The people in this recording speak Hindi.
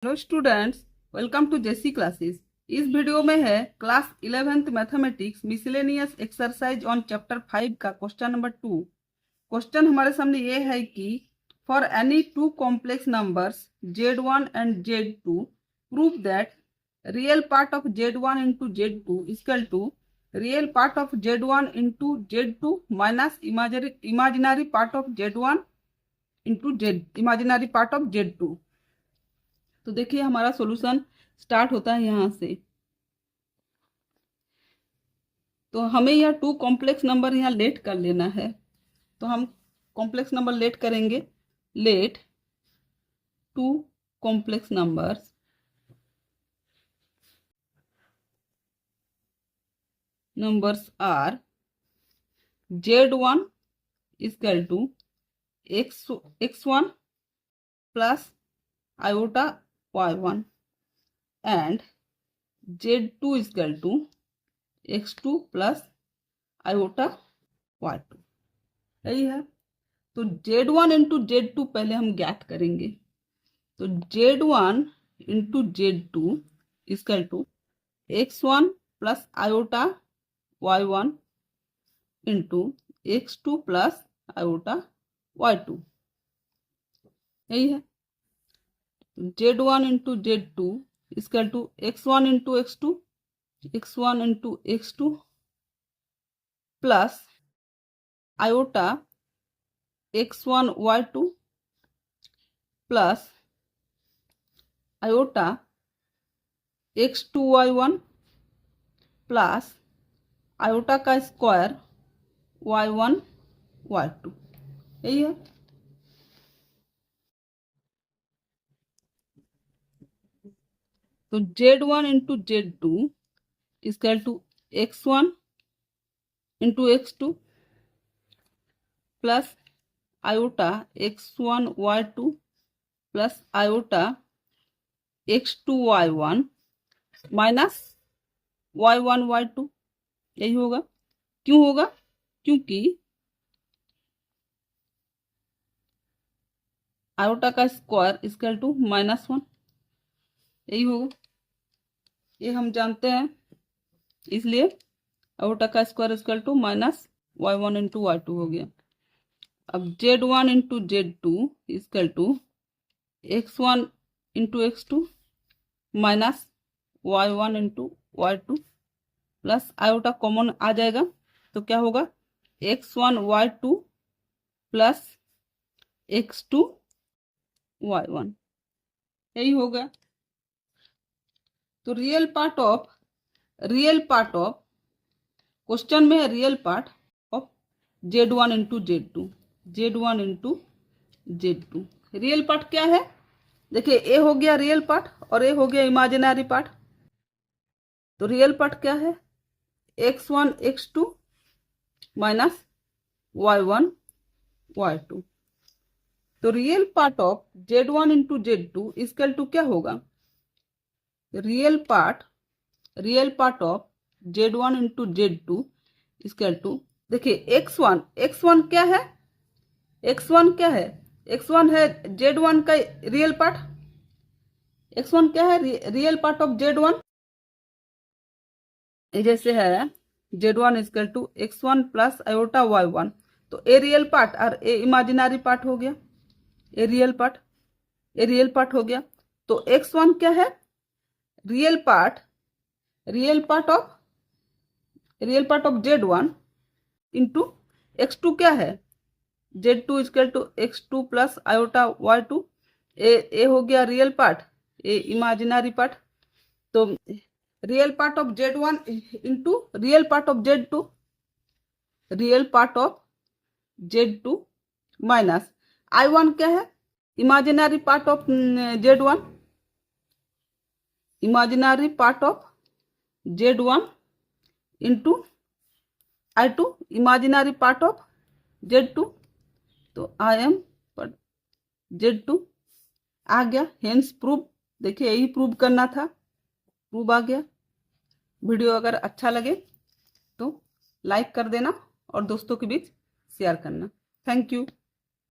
Hello students, welcome to JC classes. इस वीडियो में है class 11th mathematics miscellaneous exercise on chapter 5 का क्वेश्चन नंबर 2। क्वेश्चन हमारे सामने ये है कि for any two complex numbers z1 and z2 prove that real part of z1 into z2 equal to real part of z1 into z2 minus imaginary part of z1 into imaginary part of z2। तो देखिए हमारा सॉल्यूशन स्टार्ट होता है यहाँ से। तो हमें यह टू कॉम्प्लेक्स नंबर यहाँ लेट कर लेना है। तो हम कॉम्प्लेक्स नंबर लेट करेंगे। Let two complex numbers are z1 equal to x1 plus iota y1 and z2 equal to x2 plus iota y2। यही है। तो z1 इंटू z2 पहले हम ज्ञात करेंगे। तो z1 into z2 equal to x1 plus iota y1 into x2 plus iota y2। यही है। z1 into z2 equal to x1 into x2 x1 into x2 plus iota x1 y2 plus iota x2 y1 plus iota का स्क्वायर y1 y2। यही है। तो z1 into z2 equal to x1 into x2 plus iota x1 y2 plus iota x2 y1 minus y1 y2। यही होगा। क्यों होगा? क्योंकि आयोटा का स्क्वायर इक्वल टू -1। यही होगा। ये हम जानते हैं, इसलिए आयोटा का square equal to minus y1 into y2 हो गया। अब z1 into z2 equal to x1 into x2 minus y1 into y2 plus iota common आ जाएगा तो क्या होगा? x1 y2 plus x2 y1। यही होगा। तो रियल पार्ट ऑफ क्वेश्चन में है real part of z1 into z1 into z2। Real part क्या है? देखिए, ए हो गया रियल पार्ट और ए हो गया इमेजिनरी पार्ट। तो रियल पार्ट क्या है? x1 x2 minus y1 y2। तो real part of z1 into z2 equal to क्या होगा? Real part of z1 into z2 equal to, देखिए x1 क्या है? x1 क्या है? x1 है z1 का रियल पार्ट। x1 क्या है? Real part of z1। जैसे है z1 equal to x1 plus iota y1। तो ए रियल पार्ट और ए इमेजिनरी पार्ट हो गया। ए रियल पार्ट हो गया। तो x1 क्या है? Real part of z1 into x2 क्या है? z2 equal to x2 plus iota y2। ए हो गया रियल पार्ट, ए इमेजिनरी पार्ट। तो real part of z1 into real part of z2 minus i1 क्या है? Imaginary part of z1, imaginary part of z1 into i2 imaginary part of z2। तो I am z2 आ गया। Hence prove. देखिए, यही प्रूव करना था, प्रूव आ गया। वीडियो अगर अच्छा लगे तो लाइक कर देना और दोस्तों के बीच शेयर करना। Thank you.